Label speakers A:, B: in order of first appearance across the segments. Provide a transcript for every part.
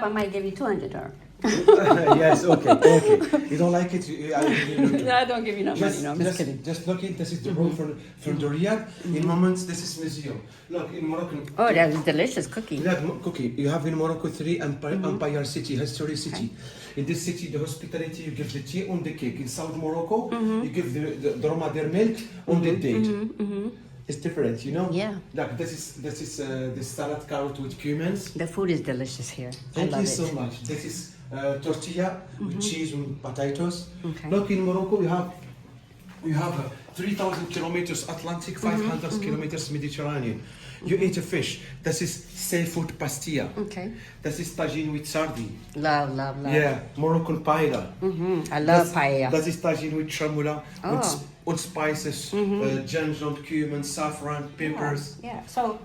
A: I might give you 200 or.
B: Yes, okay. You don't like it? I'll give you.
A: No, I don't give you no money. No, I'm just kidding.
B: Just look it. This is the room from the Riyadh. In moments, this is museum. Look in Moroccan.
A: Oh, that was delicious cookie.
B: Yeah, cookie. You have in Morocco three Empire City, history city. In this city, the hospitality, you give the tea on the cake. In South Morocco, you give the dromadaire milk on the date. It's different, you know.
A: Yeah.
B: Like this is the salad carrot with cumin.
A: The food is delicious here.
B: Thank
A: I love
B: you so
A: it.
B: much. This is tortilla with cheese and potatoes.
A: Okay.
B: Look, in Morocco we have 3,000 kilometers Atlantic, 500 kilometers Mediterranean. You eat a fish. This is seafood pastilla.
A: Okay.
B: This is tagine with sardine.
A: Love.
B: Yeah, Moroccan paella.
A: I love paella.
B: That is tagine with chamoula,
A: Oh.
B: with spices, ginger, cumin, saffron, peppers.
A: Yeah. So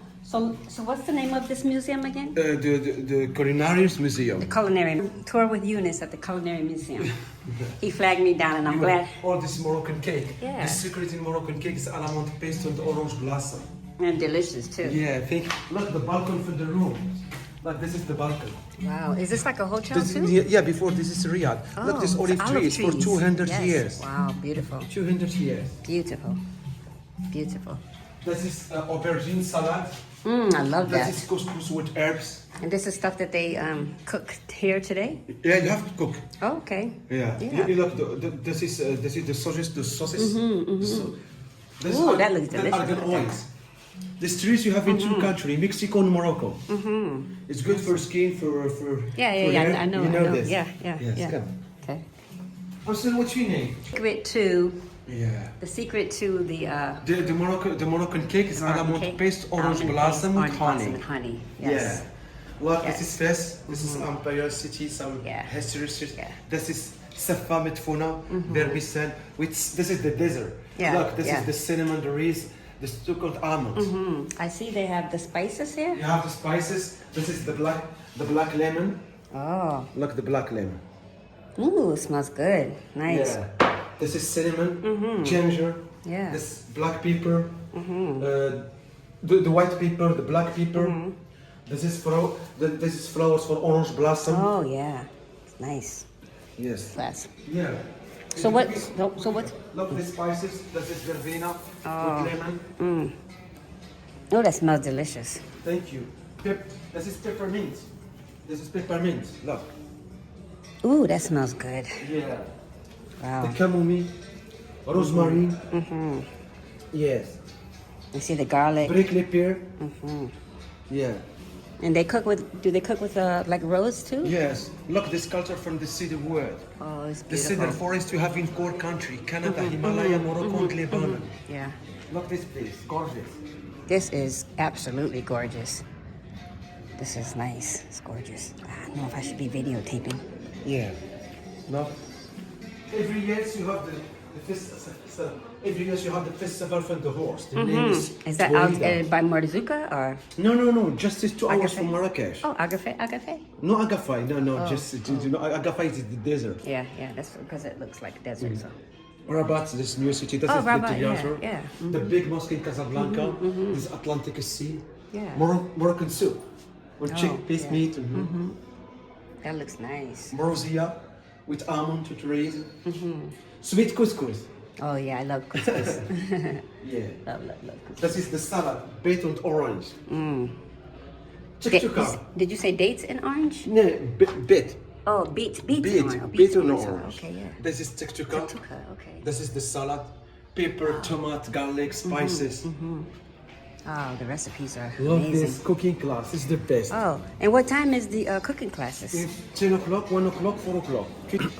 A: what's the name of this museum again?
B: The Culinary Museum.
A: The Culinary Tour with Youness at the Culinary Museum. He flagged me down, and I'm glad.
B: All this Moroccan cake.
A: Yeah.
B: The secret in Moroccan cake is almond paste and orange blossom.
A: And delicious too.
B: Yeah, look the balcony from the room. Look, this is the balcony.
A: Wow. Is this like a hotel too?
B: Yeah, before this is Riyadh. Look, this
A: Oh,
B: olive
A: it's
B: tree is for 200
A: Yes.
B: years.
A: Wow, beautiful.
B: 200 years.
A: Beautiful. Beautiful.
B: This is aubergine salad.
A: I love
B: This
A: that.
B: is couscous with herbs.
A: And this is stuff that they cook here today?
B: Yeah, you have to cook.
A: Oh, okay.
B: Yeah.
A: Yeah.
B: Look, this is the sausage. So, this
A: Ooh,
B: is
A: that looks
B: the
A: delicious.
B: argan oils. These trees you have in two countries, Mexico and Morocco. It's good for skin, for
A: Yeah,
B: for hair.
A: I know.
B: You know this.
A: Yeah.
B: Yes, come.
A: Okay.
B: Austin, what's your name?
A: Secret to
B: Yeah.
A: the secret to the
B: The Moroccan cake is
A: Moroccan
B: almond
A: cake,
B: paste, orange
A: almond
B: blossom
A: paste,
B: with
A: orange
B: honey.
A: blossom and honey. Yes.
B: Yeah. Look,
A: Yes.
B: this is Fes. This is Empire City, some
A: Yeah.
B: history.
A: Yeah.
B: This is Safa Metfouna, Berbisan. This is the desert.
A: Yeah,
B: Look, this
A: yeah.
B: is the cinnamon, the rice, the stuccoed almonds.
A: I see they have the spices here.
B: You have the spices. This is the black lemon.
A: Oh.
B: Look, the black lemon.
A: Ooh, it smells good. Nice.
B: Yeah. This is cinnamon, ginger.
A: Yeah.
B: This black pepper. The white pepper, the black pepper. This is flowers for orange blossom.
A: Oh yeah. It's nice.
B: Yes.
A: Class.
B: Yeah.
A: So what? So what?
B: Look, the spices. This is verbena with lemon.
A: Oh, that smells delicious.
B: Thank you. This is peppermint. This is peppermint. Look.
A: Ooh, that smells good.
B: Yeah.
A: Wow.
B: The chamomile, rosemary. Yes.
A: You see the garlic.
B: Prickly pear. Yeah.
A: And they cook with, do they cook with like rose too?
B: Yes. Look, this culture from the cedar wood.
A: Oh, it's
B: The
A: beautiful.
B: cedar forest you have in core country, Canada, Himalaya, Morocco, and Lebanon.
A: Yeah.
B: Look this place, gorgeous.
A: This is absolutely gorgeous. This is nice. It's gorgeous. I don't know if I should be videotaping.
B: Yeah. No. Every year you have the festival. Every year you have the festival from the horse. The name
A: Is that out
B: Bourida.
A: by Marzuka or?
B: No. Just it's 2 hours
A: Agafay?
B: from Marrakech.
A: Oh, Agafe?
B: No Agafay. No. Just you know, Agafay is the desert.
A: Yeah. That's because it looks like desert. So.
B: Rabat, this new city. That is
A: Rabat,
B: the theater.
A: yeah.
B: The big mosque in Casablanca. This Atlantic Sea.
A: Yeah.
B: Moroccan soup. With chickpeas
A: yeah.
B: meat.
A: That looks nice.
B: Morozia with almond with raisin. Sweet couscous.
A: Oh yeah, I love couscous.
B: Yeah.
A: love couscous.
B: That is the salad, beet and orange. Chikchuka.
A: Did you say dates and orange?
B: No, beet.
A: Oh, beets and orange.
B: Beet and
A: orange.
B: orange.
A: Okay, yeah.
B: This is chikchuka.
A: Tuka, okay.
B: This is the salad. Pepper, tomato, garlic, spices.
A: Oh, the recipes are
B: Love
A: amazing.
B: this cooking class. This is the best.
A: Oh, and what time is the cooking classes?
B: It's 10 o'clock, 1 o'clock, 4 o'clock.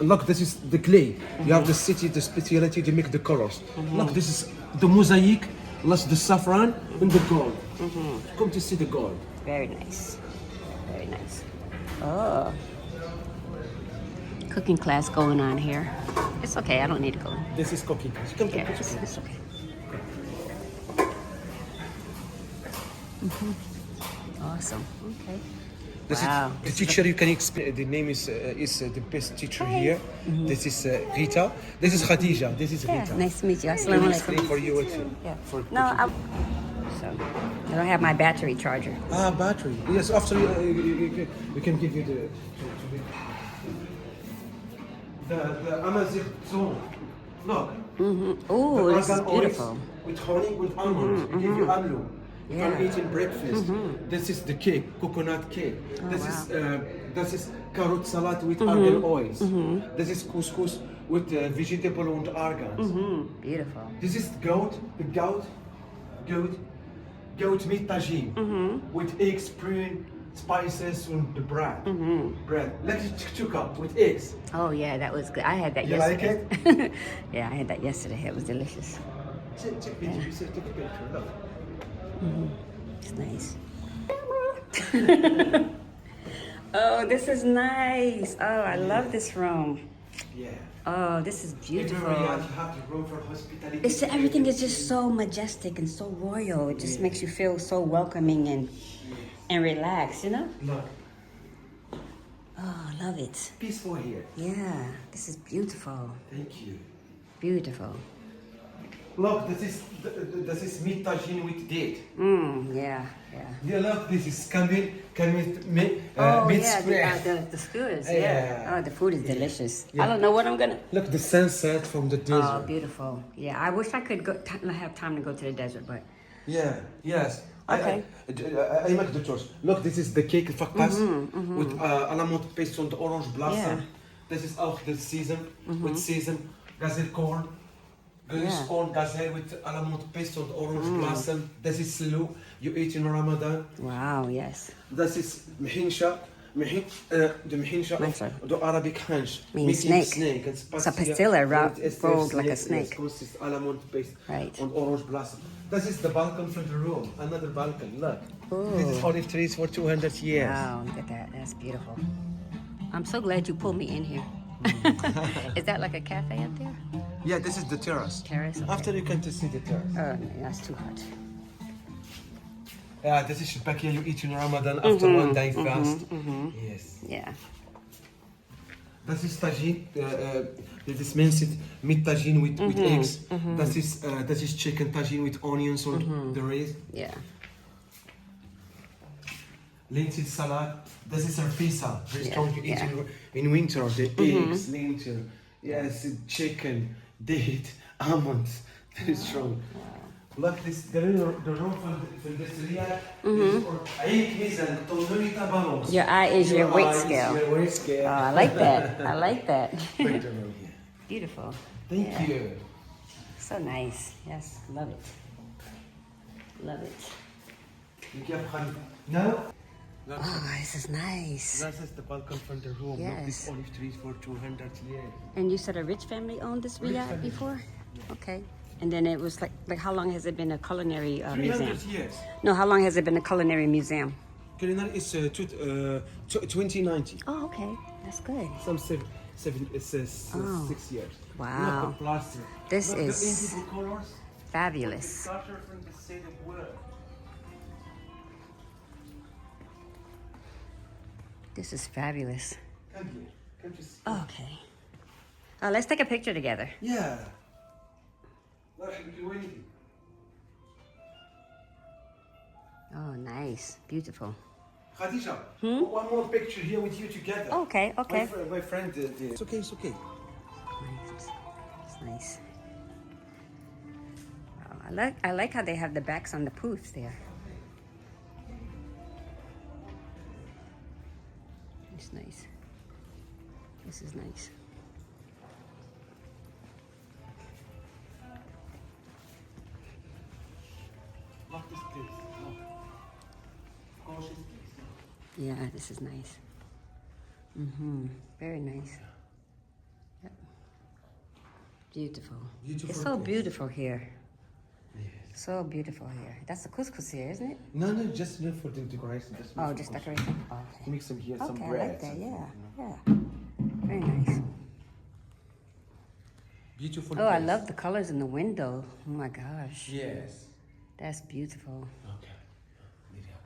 B: Look, this is the clay. You have the city, the speciality to make the colors. Look, this is the mosaic, plus the saffron and the gold. Come to see the gold.
A: Very nice. Very nice. Oh. Cooking class going on here. It's okay, I don't need to go.
B: This is cooking class. Come,
A: Yeah,
B: come,
A: it's okay. Awesome. Okay.
B: This
A: Wow.
B: is the teacher. You can explain. The name is the best teacher here. This is Ghita. This is Khadija. This is
A: Yeah,
B: Ghita.
A: nice to meet you.
B: Can
A: Assalamu
B: I explain
A: alaikum.
B: for you what
A: Yeah.
B: for
A: No,
B: cooking?
A: So I don't have my battery charger.
B: Ah, battery. Yes, after we can give you the Amazigh zone. Look.
A: Oh, this is beautiful.
B: With honey, with almonds. We give you amlo. You
A: Yeah.
B: can eat in breakfast. This is the cake, coconut cake. This is carrot salad with argan oils. This is couscous with vegetable and argans.
A: Beautiful.
B: This is goat meat tagine with eggs, prune, spices, and the bread. Bread, like chuka with eggs.
A: Oh yeah, that was good. I had that
B: You like
A: yesterday. Yeah, I had that yesterday. It was delicious.
B: Take a picture. Look.
A: It's nice. Oh, this is nice. Oh, I love this room.
B: Yeah.
A: Oh, this is beautiful.
B: Everywhere you have the room for hospitality.
A: It's everything is just so majestic and so royal. It just makes you feel so welcoming and relaxed, you know?
B: Look.
A: Oh, I love it.
B: Peaceful here.
A: Yeah, this is beautiful.
B: Thank you.
A: Beautiful.
B: Look, this is meat tagine with date.
A: Yeah.
B: Yeah, look, this is camel meat
A: Yeah,
B: spread.
A: the skewers,
B: Yeah.
A: Oh, the food is delicious.
B: Yeah.
A: I don't know what I'm gonna...
B: Look, the sunset from the desert.
A: Oh, beautiful. Yeah, I wish I could have time to go to the desert, but...
B: Yeah, yes.
A: Okay.
B: I make the choice. Look, this is the cake fakas with almond paste on the orange blossom.
A: Yeah.
B: This is out the season with season gazelle corn. Grease corn gazelle with almond paste on the orange blossom. This is slow. You eat in Ramadan.
A: Wow, yes.
B: This is mhinsha. The mhinsha of the Arabic hanch.
A: Means snake.
B: It's
A: a pastilla
B: it's
A: rolled like a snake.
B: Yes, consists almond paste
A: Right.
B: on orange blossom. This is the balcony from the room. Another balcony. Look.
A: Ooh.
B: This is olive trees for 200 years.
A: Wow, look at that. That's beautiful. I'm so glad you pulled me in here. Is that like a cafe up there?
B: Yeah, this is the terrace.
A: Terrace? Okay.
B: After you can see the terrace.
A: Oh, no, that's too hot.
B: Yeah, this is shabakia you eat in Ramadan after one day fast. Yes.
A: Yeah.
B: This is tagine. This is minced meat tagine with eggs. This is chicken tagine with onions on the rice.
A: Yeah.
B: Lentil salad. This is rafisa. Very strong to eat
A: yeah.
B: in winter. The eggs, lentil. Yes, chicken, date, almonds. Very strong. Look, the room from this riyad.
A: Your eye is your weight scale.
B: Your weight scale.
A: Oh, I like that. I like that.
B: Great room here.
A: Beautiful.
B: Thank you.
A: So nice. Yes, love it. Love it.
B: Now,
A: Oh, this is nice.
B: this is the balcony from the room.
A: Yes.
B: Look, this olive trees for 200 years.
A: And you said a rich family owned this
B: Rich
A: riyadh
B: family.
A: before? Okay. And then it was like how long has it been a culinary
B: 300
A: museum?
B: years.
A: No, how long has it been a culinary museum?
B: Culinary is 2019.
A: Oh, okay. That's good.
B: Some 6 years.
A: Wow.
B: Look, the plaster.
A: This
B: Look,
A: is
B: the indigo colors.
A: fabulous.
B: Plaster from the state of world.
A: This is fabulous.
B: Come here. Come to see.
A: Okay. Let's take a picture together.
B: Yeah. Look, you can do anything.
A: Oh, nice. Beautiful.
B: Khadija, one more picture here with you together.
A: Okay, okay.
B: My friend did. It's okay, it's okay.
A: Nice. It's nice. Wow, I like how they have the backs on the poofs there. It's nice. This is nice.
B: Look this place. Look. Gorgeous place.
A: Yeah, this is nice. Very nice. Yep. Beautiful.
B: Beautiful
A: It's so
B: place.
A: beautiful here.
B: Yes.
A: So beautiful here. That's the couscous here, isn't it?
B: No, just no for the decoration. Just
A: Oh, just decoration. Oh, okay.
B: mix them here, some
A: Okay, I
B: bread.
A: like that.
B: something,
A: Yeah,
B: you know.
A: yeah. Very nice.
B: Beautiful.
A: Oh, I
B: place.
A: love the colors in the window. Oh my gosh,
B: Yes.
A: that's beautiful.
B: Okay.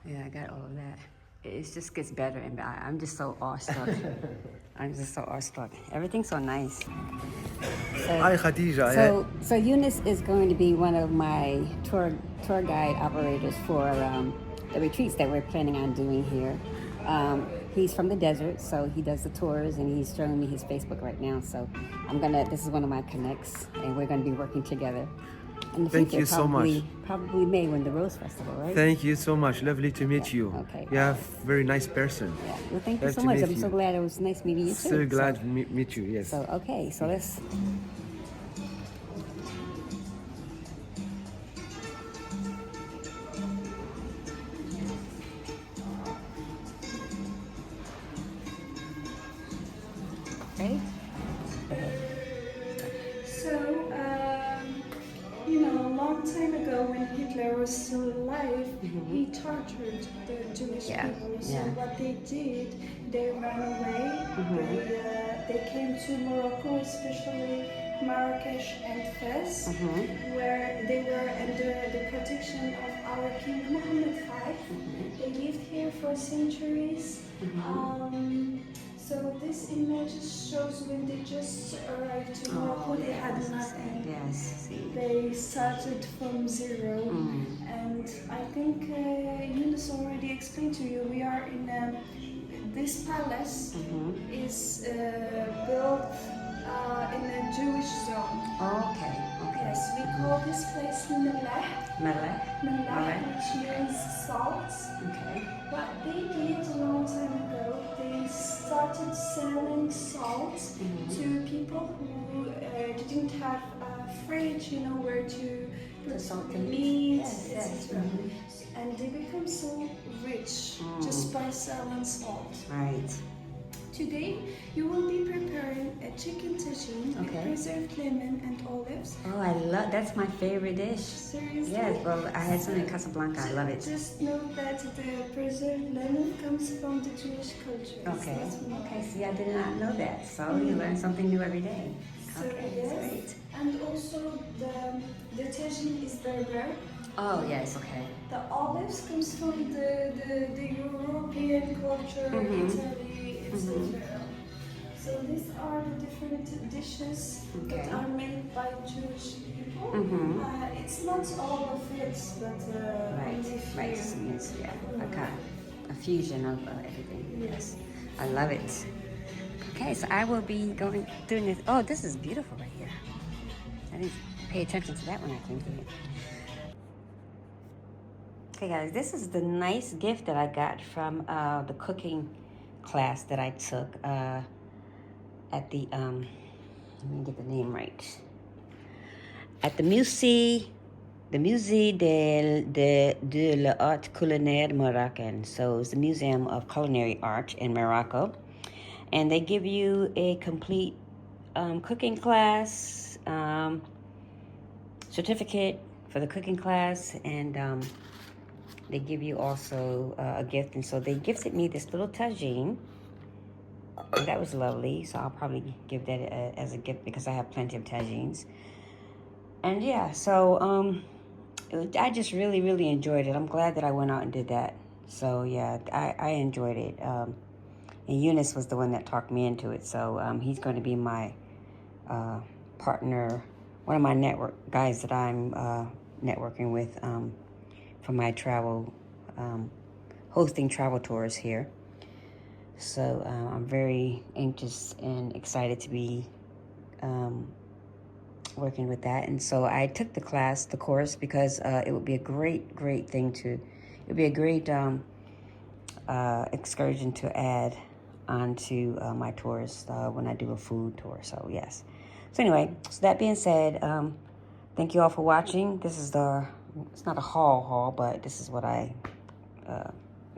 A: Yeah, I got all of that. It just gets better and better. I'm just so awestruck. I'm just so awestruck. Everything's so nice.
C: Hi, Khadija.
A: So Youness is going to be one of my tour guide operators for the retreats that we're planning on doing here. He's from the desert, so he does the tours, and he's showing me his Facebook right now. So this is one of my connects, and we're gonna be working together. In the
C: Thank
A: future,
C: you so much.
A: Probably May when the Rose Festival, right?
C: Thank you so much. Lovely to meet you.
A: Okay.
C: You are very nice person.
A: Yeah. Well, thank you
C: Love
A: so
C: to
A: much.
C: meet
A: I'm so
C: you.
A: glad. It was nice meeting you too.
C: So glad to meet you. Yes.
A: So okay. So let's. Ready?
D: So, you know, a long time ago when Hitler was still alive, he tortured the Jewish people. So what they did, they ran away. They came to Morocco, especially Marrakech and Fez, where they were under the protection of our King Mohammed V. They lived here for centuries. So this image shows when they just arrived to Morocco, they had nothing.
A: Yes. See.
D: They started from zero, and I think Youness already explained to you. We are in this palace is built in a Jewish zone.
A: Okay.
D: Yes, we call this place Mellah,
A: Malay.
D: which means salt.
A: Okay.
D: What they did a long time ago, they started selling salt to people who didn't have a fridge, you know, where to put
A: salt
D: meat,
A: Yes.
D: etc. And they become so rich just by selling salt.
A: Right.
D: Today, you will be preparing a chicken tagine with preserved lemon and olives.
A: Oh, that's my favorite dish.
D: Seriously?
A: Yes, well, I had some in Casablanca. I love it.
D: Just know that the preserved lemon comes from the Jewish culture.
A: Okay.
D: It's not
A: Okay. See, I did not know that. So you learn something new every day.
D: So
A: Okay.
D: yes,
A: Great.
D: and also the tagine is berber.
A: Oh yes. Okay.
D: The olives comes from the European culture, Italy, etc. So these are the different dishes that are made by Jewish people. It's not all of it, but only few.
A: Right. Yes. Yeah. Okay. A fusion of everything. Yes. I love it. Okay, so I will be doing this. Oh, this is beautiful right here. I didn't pay attention to that when I came through it. Okay, guys, this is the nice gift that I got from the cooking class that I took at the let me get the name right. At the Musée de l'Art Culinaire Moroccan. So it's the Museum of Culinary Art in Morocco. And they give you a complete cooking class, certificate for the cooking class, and they give you also a gift. And so they gifted me this little tagine. And that was lovely. So I'll probably give that as a gift because I have plenty of tagines. And yeah, so I just really, really enjoyed it. I'm glad that I went out and did that. So yeah, I enjoyed it. And Youness was the one that talked me into it. So he's going to be my partner, one of my network guys that I'm networking with for my travel, hosting travel tours here. So I'm very anxious and excited to be working with that. And so I took the course, because it would be a great thing it would be a great excursion to add onto my tours when I do a food tour. So yes. So anyway, so that being said, thank you all for watching. This is it's not a haul, but this is what I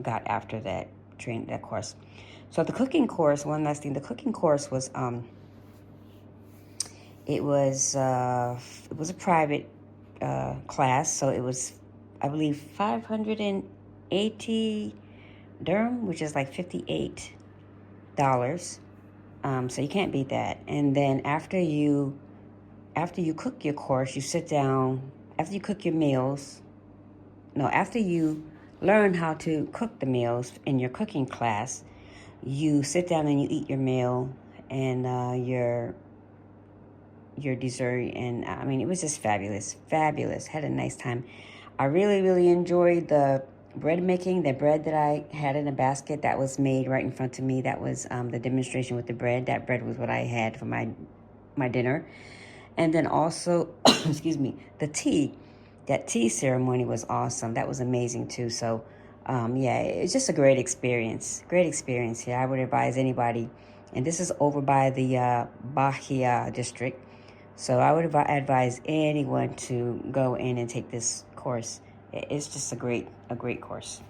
A: got after that course. So the cooking course, one last thing, the cooking course was it was a private class, so it was, I believe, 580 dirham, which is like $58. So you can't beat that. And then after you cook your course, you sit down. After you cook your meals, after you learn how to cook the meals in your cooking class, you sit down and you eat your meal and your dessert, and I mean, it was just fabulous. Had a nice time. I really enjoyed the bread making. The bread that I had in a basket that was made right in front of me, that was the demonstration with the bread. That bread was what I had for my dinner. And then also, excuse me, the tea. That tea ceremony was awesome. That was amazing too. So yeah, it's just a great experience. Here. I would advise anybody, and this is over by the Bahia district. So I would advise anyone to go in and take this course. It's just a great course.